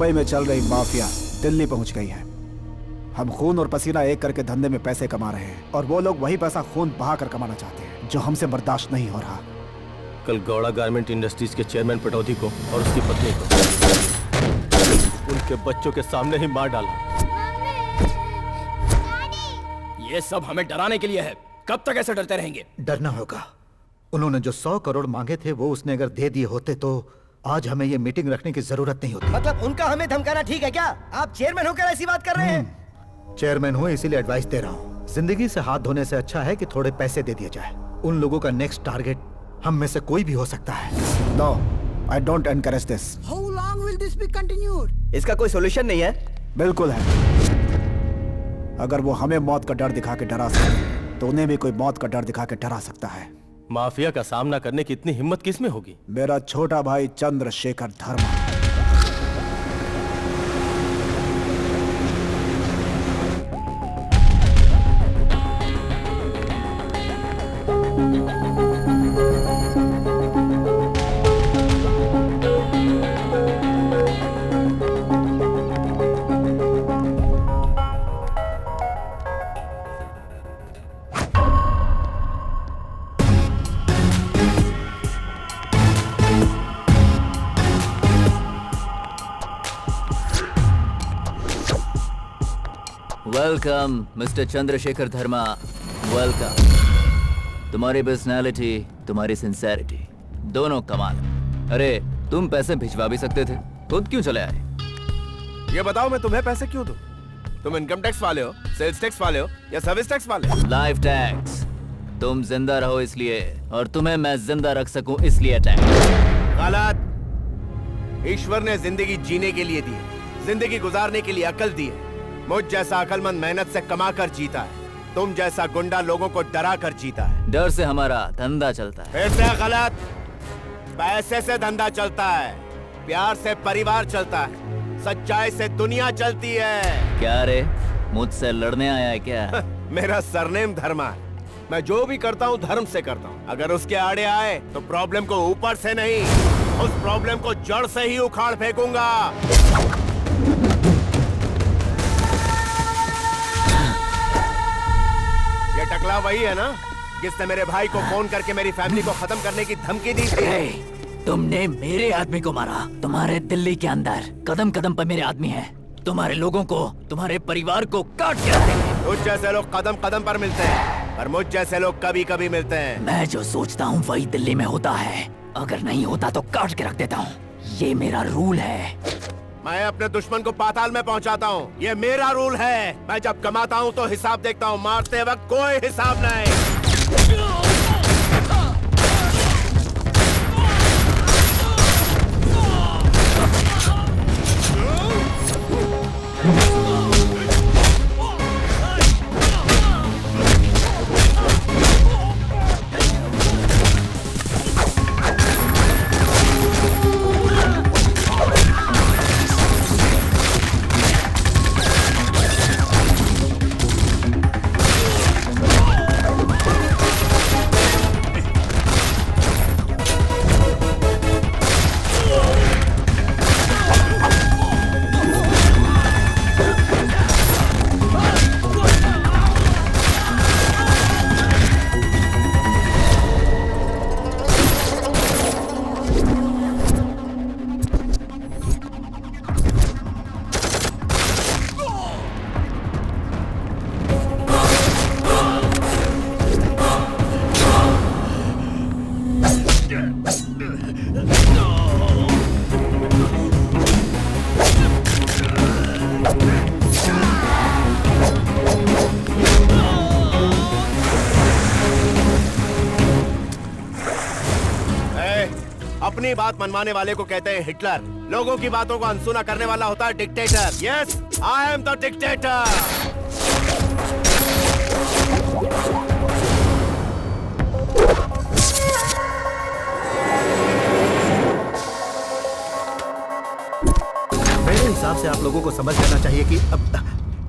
मुंबई में चल रही माफिया दिल्ली पहुंच गई है। हम खून और पसीना एक करके धंधे में पैसे कमा रहे हैं और वो लोग वही पैसा खून बहा कर कमाना चाहते हैं, जो हमसे बर्दाश्त नहीं हो रहा। कल गौड़ा गारमेंट इंडस्ट्रीज के चेयरमैन पटौदी को और उसकी पत्नी को उनके बच्चों के सामने ही मार डाला। ये सब हमें डराने के लिए है। कब तक ऐसे डरते रहेंगे? डरना होगा। उन्होंने जो 100 करोड़ मांगे थे वो उसने अगर दे दिए होते तो आज हमें ये मीटिंग रखने की जरूरत नहीं होती। मतलब उनका हमें धमकाना ठीक है क्या? आप चेयरमैन होकर ऐसी बात कर रहे हैं? चेयरमैन हूँ इसीलिए एडवाइस दे रहा हूँ। जिंदगी से हाथ धोने से अच्छा है कि थोड़े पैसे दे दिए जाए। उन लोगों का नेक्स्ट टारगेट हम में से कोई भी हो सकता है। No, I don't encourage this. How long will this be continued? इसका कोई सॉल्यूशन नहीं है? बिल्कुल है। अगर वो हमें मौत का डर दिखा के डरा सकते तो उन्हें भी कोई मौत का डर दिखा के डरा सकता है। माफिया का सामना करने की इतनी हिम्मत किस में होगी? मेरा छोटा भाई चंद्रशेखर धर्मा। वेलकम मिस्टर चंद्रशेखर धर्मा, वेलकम। तुम्हारी पर्सनालिटी, तुम्हारी सिंसेरिटी दोनों कमाल। अरे तुम पैसे भिजवा भी सकते थे, खुद क्यों चले आए? ये बताओ मैं तुम्हें पैसे क्यों दूं? तुम इनकम टैक्स वाले हो, सेल्स टैक्स वाले हो या सर्विस टैक्स वाले? Life tax. तुम जिंदा रहो इसलिए और तुम्हें मैं जिंदा रख सकूं इसलिए टैक्स। गलत। ईश्वर ने जिंदगी जीने के लिए दी है, जिंदगी गुजारने के लिए अकल दी है। मुझ जैसा अकलमंद मेहनत से कमा कर जीता है, तुम जैसा गुंडा लोगों को डरा कर जीता है। डर से हमारा धंधा चलता है। फिर से गलत। पैसे से धंधा चलता है, प्यार से परिवार चलता है, सच्चाई से दुनिया चलती है। क्या रे, मुझसे लड़ने आया है क्या? मेरा सरनेम धर्मा है। मैं जो भी करता हूँ धर्म से करता हूँ। अगर उसके आड़े आए तो प्रॉब्लम को ऊपर से नहीं, उस प्रॉब्लम को जड़ से ही उखाड़ फेंकूंगा। ये टकला वही है ना जिसने मेरे भाई को फोन करके मेरी फैमिली को खत्म करने की धमकी दी थी? तुमने मेरे आदमी को मारा। तुम्हारे दिल्ली के अंदर कदम कदम पर मेरे आदमी हैं। तुम्हारे लोगों को, तुम्हारे परिवार को काट के रख देंगे। मुझ जैसे लोग कदम कदम पर मिलते हैं, पर मुझ जैसे लोग कभी कभी मिलते हैं। मैं जो सोचता हूँ वही दिल्ली में होता है। अगर नहीं होता तो काट के रख देता हूँ। ये मेरा रूल है। मैं अपने दुश्मन को पाताल में पहुंचाता हूँ, ये मेरा रूल है। मैं जब कमाता हूँ तो हिसाब देखता हूँ, मारते वक्त कोई हिसाब नहीं। अपनी बात मनवाने वाले को कहते हैं हिटलर। लोगों की बातों को अनसुना करने वाला होता है dictator. Yes, I am the dictator. मेरे हिसाब से आप लोगों को समझ लेना चाहिए कि अब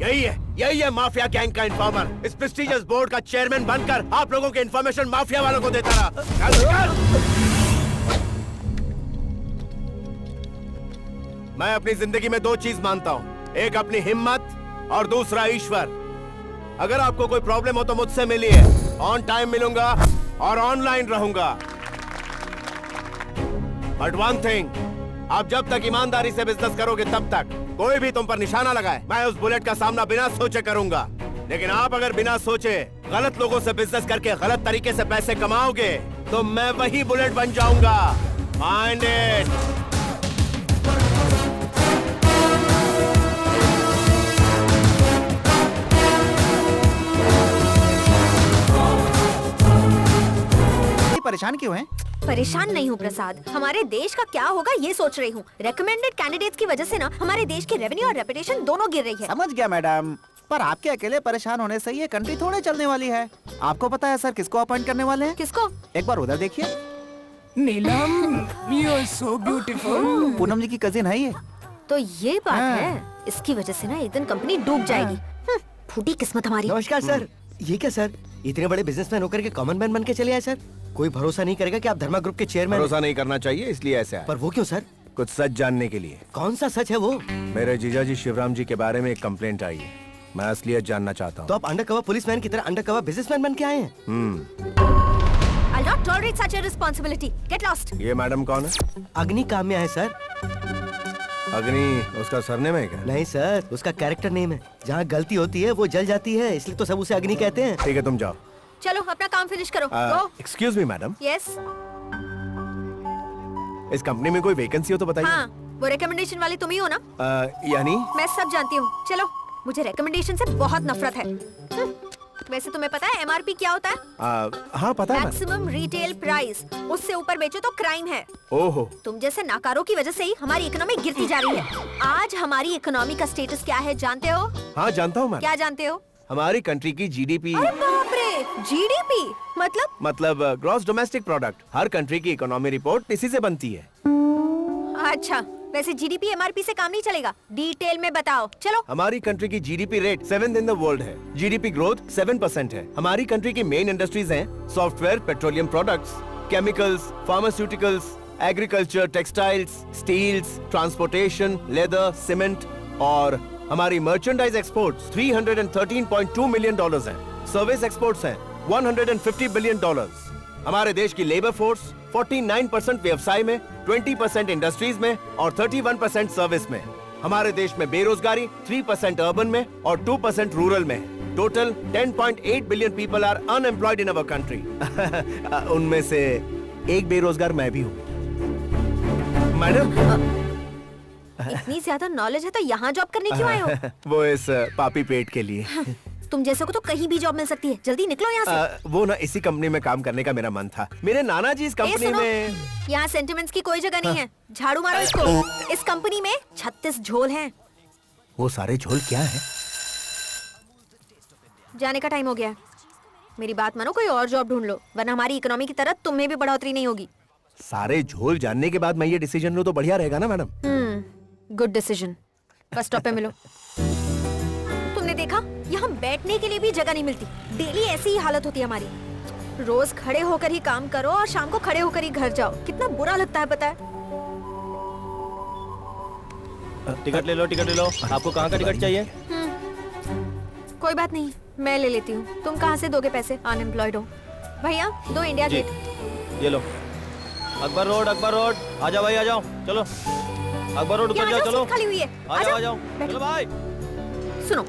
यही है माफिया गैंग का इन्फॉर्मर। इस प्रेस्टिजियस बोर्ड का चेयरमैन बनकर आप लोगों के इन्फॉर्मेशन माफिया वालों को देता रहा। मैं अपनी जिंदगी में दो चीज मानता हूँ, एक अपनी हिम्मत और दूसरा ईश्वर। अगर आपको कोई प्रॉब्लम हो तो मुझसे मिलिए, ऑन टाइम मिलूंगा और ऑनलाइन रहूंगा। बट वन थिंग, आप जब तक ईमानदारी से बिजनेस करोगे तब तक कोई भी तुम पर निशाना लगाए, मैं उस बुलेट का सामना बिना सोचे करूंगा। लेकिन आप अगर बिना सोचे गलत लोगों से बिजनेस करके गलत तरीके से पैसे कमाओगे तो मैं वही बुलेट बन जाऊंगा। Mind it. परेशान क्यों हैं? परेशान नहीं हूँ प्रसाद, हमारे देश का क्या होगा ये सोच रही हूँ। रेकमेंडेड कैंडिडेट्स की वजह से ना हमारे देश की रेवेन्यू और रेपुटेशन दोनों गिर रही है। समझ गया मैडम, पर आपके अकेले परेशान होने से ये कंट्री थोड़े चलने वाली है। आपको पता है सर किसको अपॉइंट करने वाले हैं? किसको? एक बार उधर देखिए। नीलम, you are so beautiful. Poonam जी की कजिन है ये। तो ये बात है, इसकी वजह से ना एक दिन कंपनी डूब जाएगी। फूटी किस्मत हमारी। नमस्कार सर। ये क्या सर, इतने बड़े बिजनेसमैन होकर के कॉमन मैन बन के चले आए सर? कोई भरोसा नहीं करेगा कि आप धर्मा ग्रुप के चेयरमैन। भरोसा नहीं करना चाहिए इसलिए ऐसे आए। पर वो क्यों सर? कुछ सच जानने के लिए। कौन सा सच है वो? मेरे जीजाजी शिवराम जी के बारे में एक कंप्लेंट आई है, मैं असलियत जानना चाहता तो हूँ। आप अंडरकवर पुलिसमैन की तरह अंडरकवर बिजनेसमैन बन के आए हैं? I'll not tolerate such a responsibility. Get lost. ये मैडम कौन है? अग्नि काम्या है सर। अग्नि उसका सरनेम है क्या? नहीं सर, उसका कैरेक्टर नेम है। जहाँ गलती होती है वो जल जाती है, इसलिए तो सब उसे अग्नि कहते हैं। ठीक है तुम जाओ। चलो अपना काम फिनिश करो। Go. Excuse me madam, Yes. इस कंपनी में कोई वैकेंसी हो तो बताइए। हाँ, वो रिकमेंडेशन वाली तुम ही हो ना? यानी मैं सब जानती हूँ। चलो, मुझे रिकमेंडेशन से बहुत नफरत है। वैसे तुम्हें पता है MRP क्या होता है? हाँ पता है। Maximum retail price. उससे ऊपर बेचो तो क्राइम है। ओहो। तुम जैसे नाकारों की वजह से ही हमारी इकोनॉमी गिरती जा रही है। आज हमारी इकोनॉमी का स्टेटस क्या है जानते हो? हाँ जानता हूँ मैं। क्या जानते हो? हमारी कंट्री की जीडीपी। अरे बाप रे, GDP मतलब ग्रॉस डोमेस्टिक प्रोडक्ट। हर कंट्री की इकोनॉमी रिपोर्ट इसी से बनती है। अच्छा, वैसे GDP MRP से काम नहीं चलेगा, डिटेल में बताओ। चलो। हमारी कंट्री की GDP rate 7th in the world है। जीडीपी ग्रोथ 7% है। हमारी कंट्री की मेन इंडस्ट्रीज हैं software, petroleum products, chemicals, pharmaceuticals, agriculture, textiles, steels, transportation, leather, cement. और हमारी मर्चेंडाइज एक्सपोर्ट्स $313.2 मिलियन हैं। सर्विस एक्सपोर्ट्स हैं $150 बिलियन। हमारे देश की लेबर फोर्स 49% व्यवसाय में, 20% इंडस्ट्रीज में और 31% सर्विस में। हमारे देश में बेरोजगारी 3% अर्बन में और 2% रूरल में। Total 10.8 billion people are unemployed in our country. उनमें से एक बेरोजगार मैं भी हूँ। मैडम, इतनी ज्यादा नॉलेज है तो यहाँ जॉब करने क्यों आए हो? वो इस पापी पेट के लिए। तुम जैसे को तो कहीं भी जॉब मिल सकती है, जल्दी निकलो यहाँ से। वो ना इसी कंपनी में काम करने का मेरा मन था। मेरे नाना जी इस कंपनी में। यहाँ सेंटिमेंट्स की कोई जगह नहीं है। झाड़ू मारो इसको। इस कंपनी में 36 झोल हैं। वो सारे झोल क्या है? जाने का टाइम हो गया है। मेरी बात मानो, कोई और जॉब ढूंढ लो, वरना हमारी इकोनॉमी की तरह तुम्हें भी बढ़ोतरी नहीं होगी। सारे झोल जानने के बाद मैं ये डिसीजन लूं तो बढ़िया रहेगा ना madam? Good decision. Bus stop पे मिलो। तुमने देखा, यहाँ बैठने के लिए भी जगह नहीं मिलती। डेली ऐसी ही हालत होती है हमारी। रोज खड़े होकर ही काम करो और शाम को खड़े होकर ही घर जाओ। कितना बुरा लगता है पता है? टिकट ले लो, टिकट ले लो। आपको कहाँ का टिकट चाहिए? कोई बात नहीं, मैं ले लेती हूँ। तुम कहाँ से दोगे पैसे? अनएम्प्लॉयड हो। भैया दो इंडिया जी, गेट। ये लो। Akbar road, Akbar road. आ जाओ भाई, आ जाओ। चलो अकबर रोड उतर जाओ। चलो खाली हुई है। आ जाओ, आ जाओ। चलो भाई। सुनो,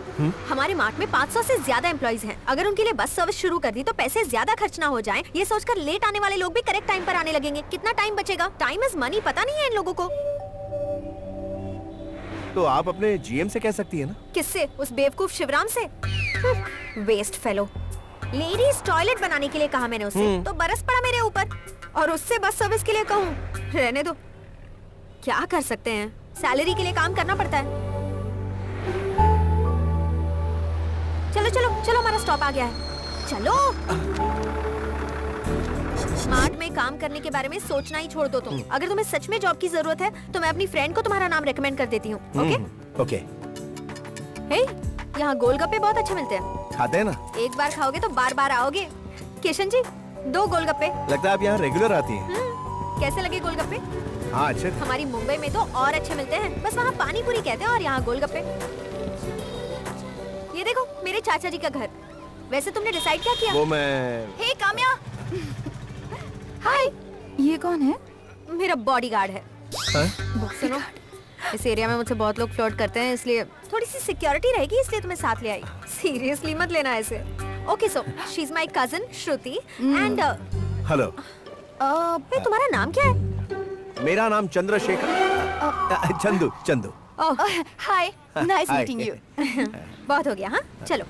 हमारे मार्ट में 500 से ज्यादा एम्प्लॉइज हैं। अगर उनके लिए बस सर्विस शुरू कर दी तो पैसे ज्यादा खर्च ना हो जाएं। ये सोचकर लेट आने वाले लोग भी करेक्ट टाइम पर आने लगेंगे। कितना टाइम बचेगा? टाइम इज मनी, पता नहीं है इन लोगों को। तो आप अपने जीएम से कह सकती है ना। किससे? उस बेवकूफ शिवराम से? Waste fellow. लेडीज टॉयलेट बनाने के लिए कहा मैंने उसे, तो बरस पड़ा मेरे ऊपर। और उससे बस सर्विस के लिए कहूँ? रहने दो। क्या कर सकते हैं, सैलरी के लिए काम करना पड़ता है। चलो चलो चलो, हमारा स्टॉप आ गया है। चलो। स्मार्ट में काम करने के बारे में सोचना ही छोड़ दो तुम। अगर तुम्हें सच में जॉब की जरूरत है तो मैं अपनी फ्रेंड को तुम्हारा नाम रेकमेंड कर देती हूँ। ओके? ओके। हे, यहाँ गोलगप्पे बहुत अच्छे मिलते हैं। खाते हैं ना? एक बार खाओगे तो बार बार आओगे। किशन जी, 2 गोलगप्पे। लगता है आप यहाँ रेगुलर आती हैं। कैसे लगे गोलगप्पे? हाँ अच्छे थे। हमारी मुंबई में तो और अच्छे मिलते हैं, बस वहाँ पानी पूरी कहते हैं और यहाँ गोलगप्पे। ये देखो मेरे चाचा जी का घर। वैसे तुमने डिसाइड क्या किया? वो मैं हे काम्या। हाय। ये कौन है? मेरा बॉडीगार्ड है। सुनो, इस एरिया में मुझसे बहुत लोग फ्लर्ट करते हैं, इसलिए थोड़ी सी सिक्योरिटी रहेगी, इसलिए तुम्हें साथ ले आई। सीरियसली मत लेना ऐसे। Okay so she is my cousin Shruti and hello. तुम्हारा नाम क्या है? मेरा नाम चंद्रशेखर। चंदू चंदू। हाय, नाइस Hi. Meeting you. बहुत हो गया, हाँ चलो।